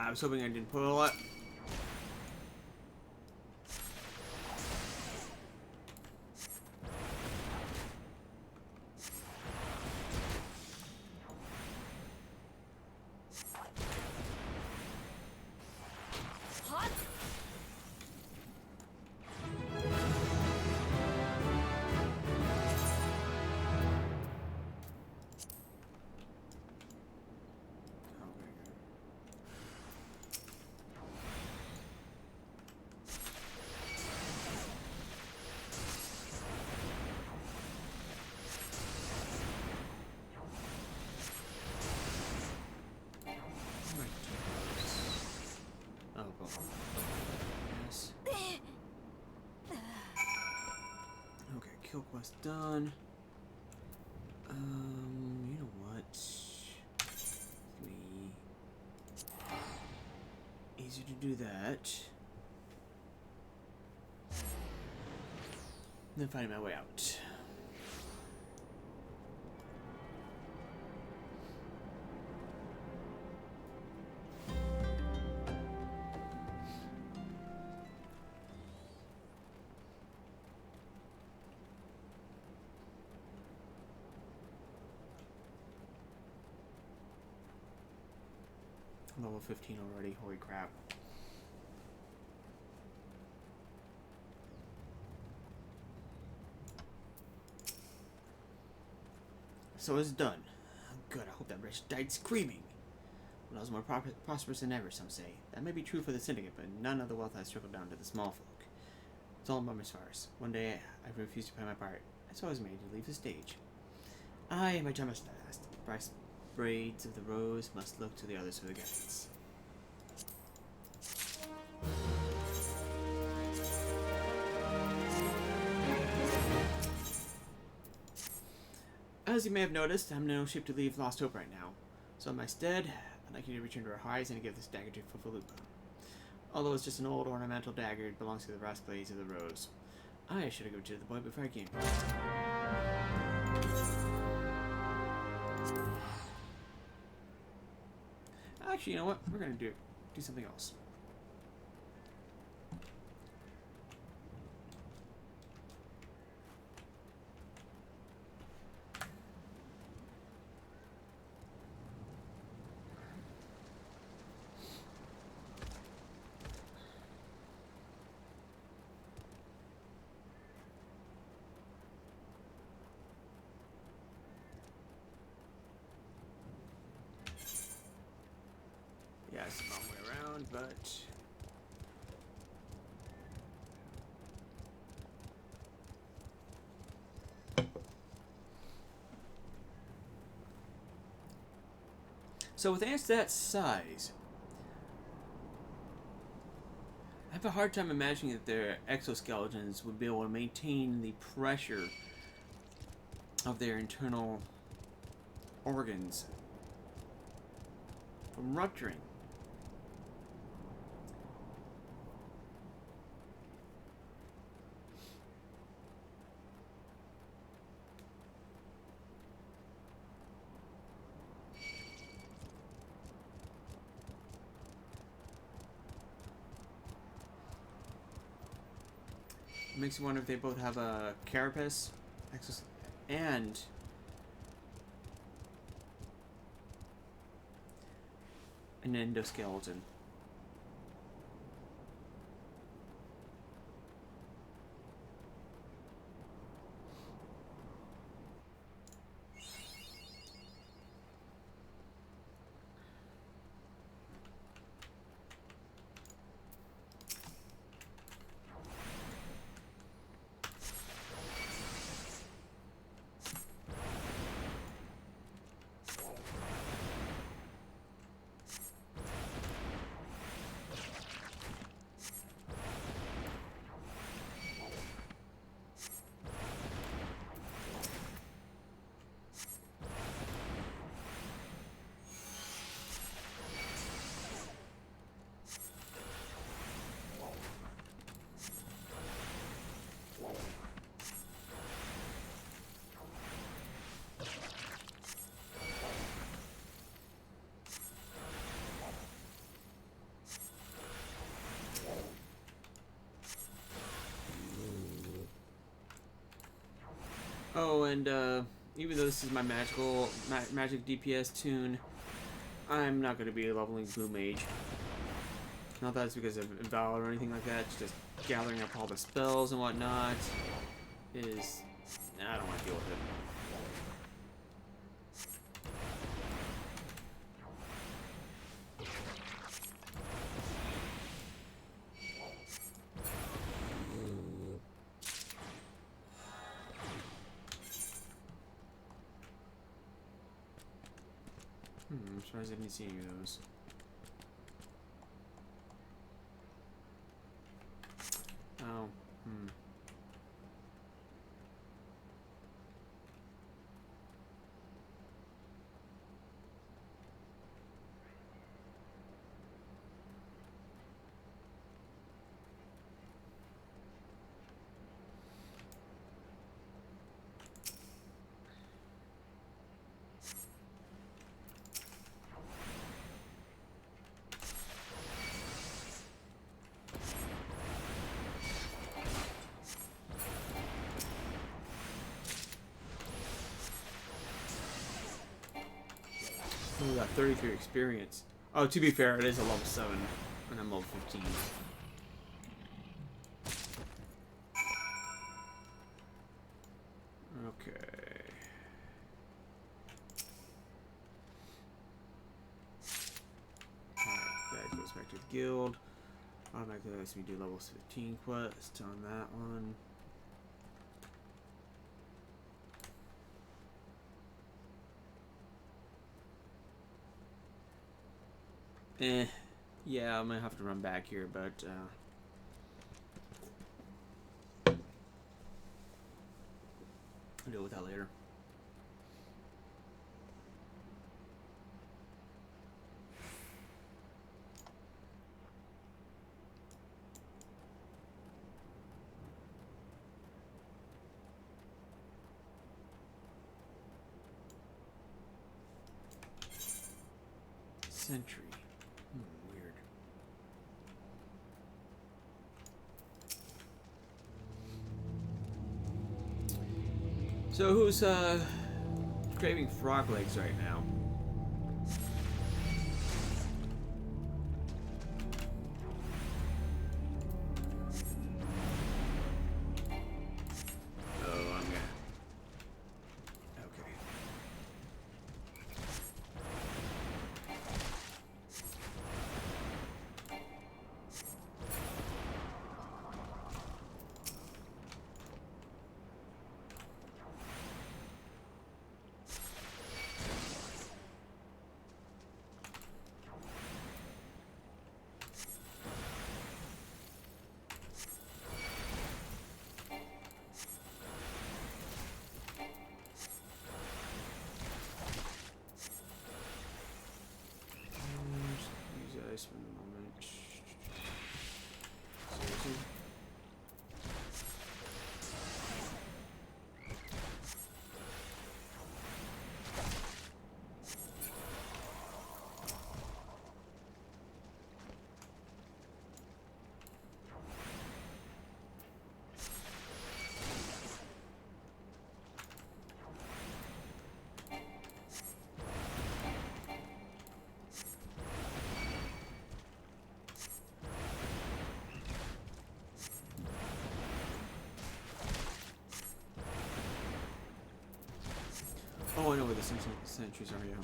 I was hoping I didn't pull a lot. kill quest done. You know what? 3. Easier to do that than finding my way out. Level 15 already, holy crap. So it's done. Good, I hope that wretch died screaming. Well, I was more prosperous than ever, some say. That may be true for the Syndicate, but none of the wealth has trickled down to the small folk. It's all about Miss Farce. One day, I refused to play my part. So I was made to leave the stage. Aye, my time has passed. Bright braids of the rose must look to the others for the guidance. As you may have noticed, I'm in no shape to leave Lost Hope right now. So in my stead, I'd like you to return to our highs and give this dagger to Footfalls. Although it's just an old ornamental dagger, it belongs to the brass blades of the rose. I should have given it to the boy before I came. Actually, you know what? We're gonna do something else. Yeah, it's a long way around, but... So with ants that size, I have a hard time imagining that their exoskeletons would be able to maintain the pressure of their internal organs from rupturing. It makes you wonder if they both have a carapace and an endoskeleton. Oh, and even though this is my magic DPS tune, I'm not going to be leveling Blue Mage. Not that it's because of Valor or anything like that, it's just gathering up all the spells and whatnot is... I don't want to deal with it. I'm surprised I didn't see any of those. Oh, Oh, we got 33 experience. Oh, to be fair, it is a level 7, and I'm level 15. Okay. Alright, that goes back to the guild. Automatically lets me do level 15 quest on that one. Yeah, I'm gonna have to run back here, but I'll deal with that later. Sentry. Weird. So who's craving frog legs right now? Oh, I'm gonna. Okay. Use ice for the moment. Seriously? Oh, I know where the sentries are, yeah.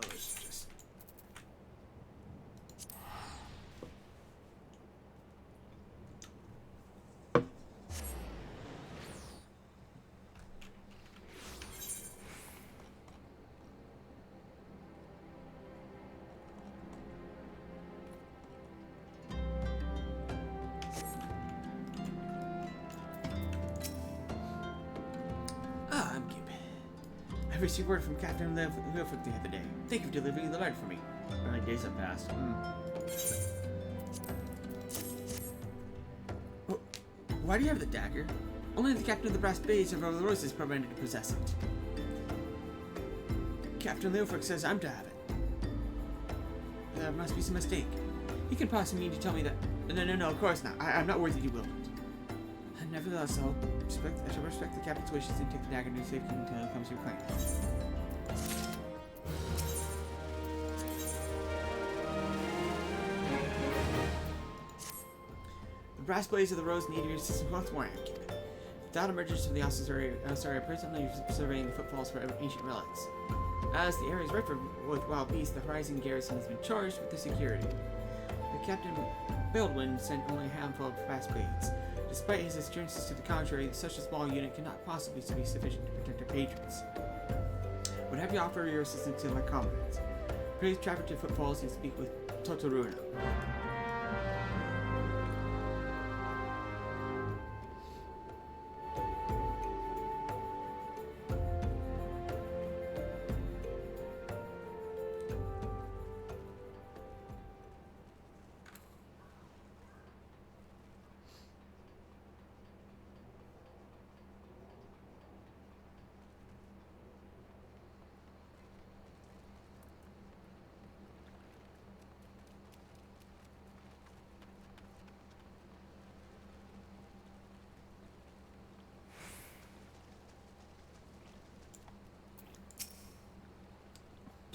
Let's just... I'm Gib. I received word from Captain Leofric the other day. Thank you for delivering the letter for me. Only days have passed. Oh, why do you have the dagger? Only the captain of the brass blades of Rolls is permitted to possess it. Captain Leofric says I'm to have it. There must be some mistake. He can possibly mean to tell me that... No, of course not. I'm not worthy you will. Nevertheless, I shall respect the captain's wishes and take the dagger to safety until it comes to your claim. The brass blades of the rose need your assistance once more, Anakin. Without emergence from the ossuary, presently surveying the footfalls for ancient relics. As the area is rife with wild beasts, the Horizon garrison has been charged with the security. The Captain Baldwin sent only a handful of brass blades. Despite his assurances to the contrary, such a small unit cannot possibly be sufficient to protect our patrons. Would have you offer your assistance to my comrades. Please travel to Footfalls and speak with Totoruna.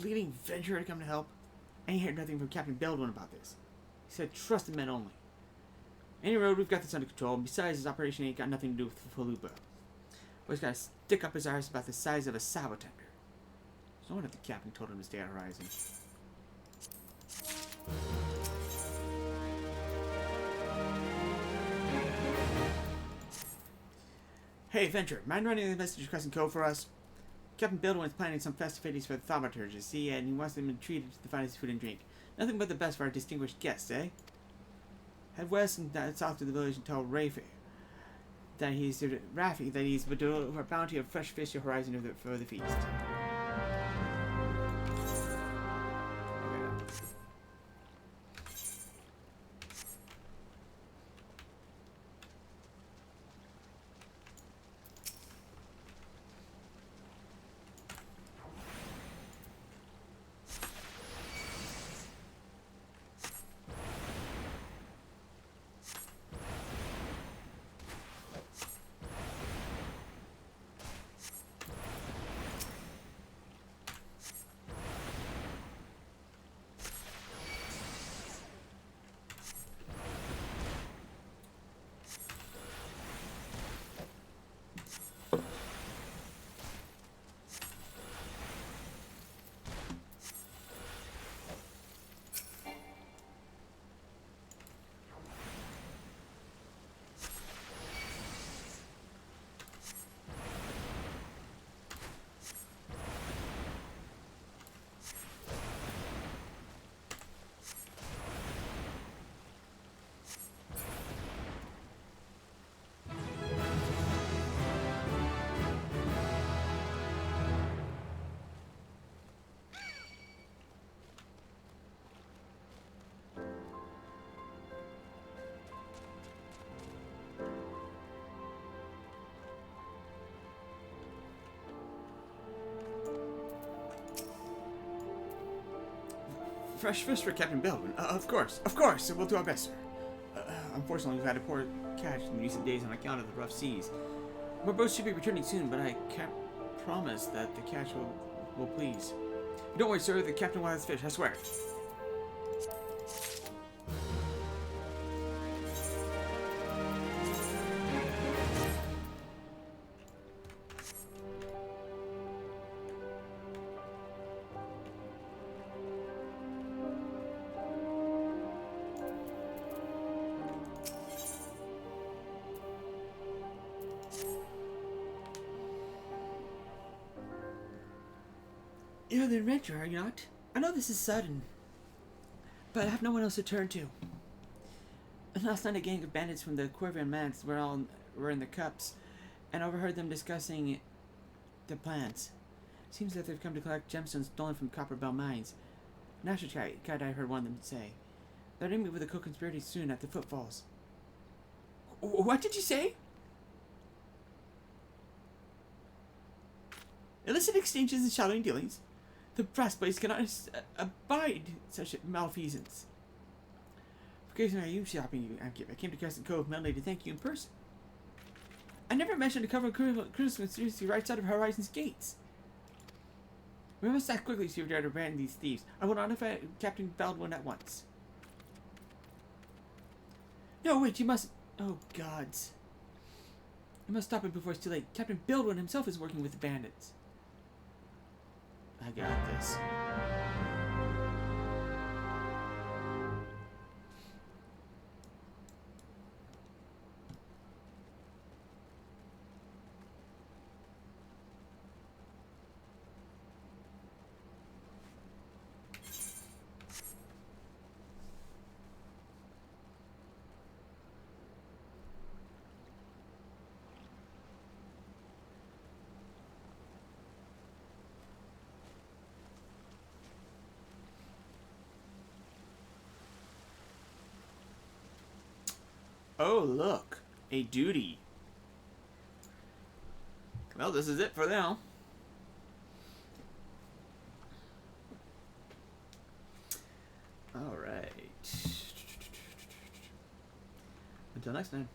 bleeding adventurer to come to help? I ain't heard nothing from Captain Baldwin about this. He said trusted men only. Any road, we've got this under control, and besides, his operation ain't got nothing to do with Falupa. Boy's gotta stick up his arse about the size of a salvo tender. No wonder the captain told him to stay at Horizon. Hey, Adventurer, mind running the message Crescent Cove for us? Captain Baldwin is planning some festivities for the thaumaturges, see, and he wants them to be treated to the finest food and drink. Nothing but the best for our distinguished guests, eh? Head west and south to the village and tell Rafi that he's to deliver a bounty of fresh fish to Horizon for the feast. Fresh fish for Captain Baldwin. Of course. We'll do our best, sir. Unfortunately, we've had a poor catch in recent days on account of the rough seas. Our boats should be returning soon, but I can't promise that the catch will please. Don't worry, sir. The captain will have his fish, I swear. You're the adventurer, are you not? I know this is sudden, but I have no one else to turn to. Last night a gang of bandits from the Corvian Mans were in the cups, and overheard them discussing the plans. Seems that they've come to collect gemstones stolen from Copper Bell mines. Naturally, I heard one of them say. They're to meet with the co-conspirators soon at the Footfalls. What did you say? Illicit exchanges and shadowing dealings. The brass place cannot abide such malfeasance. For occasion are you shopping, I came to Crescent Cove mainly to thank you in person. I never mentioned to cover criminal conspiracy right side of Horizon's gates. We must act quickly to dare to brand these thieves. I will notify Captain Baldwin at once. No, wait, you must... Oh, gods. I must stop it before it's too late. Captain Baldwin himself is working with the bandits. I got this. Oh, look. A duty. Well, this is it for now. Alright. Until next time.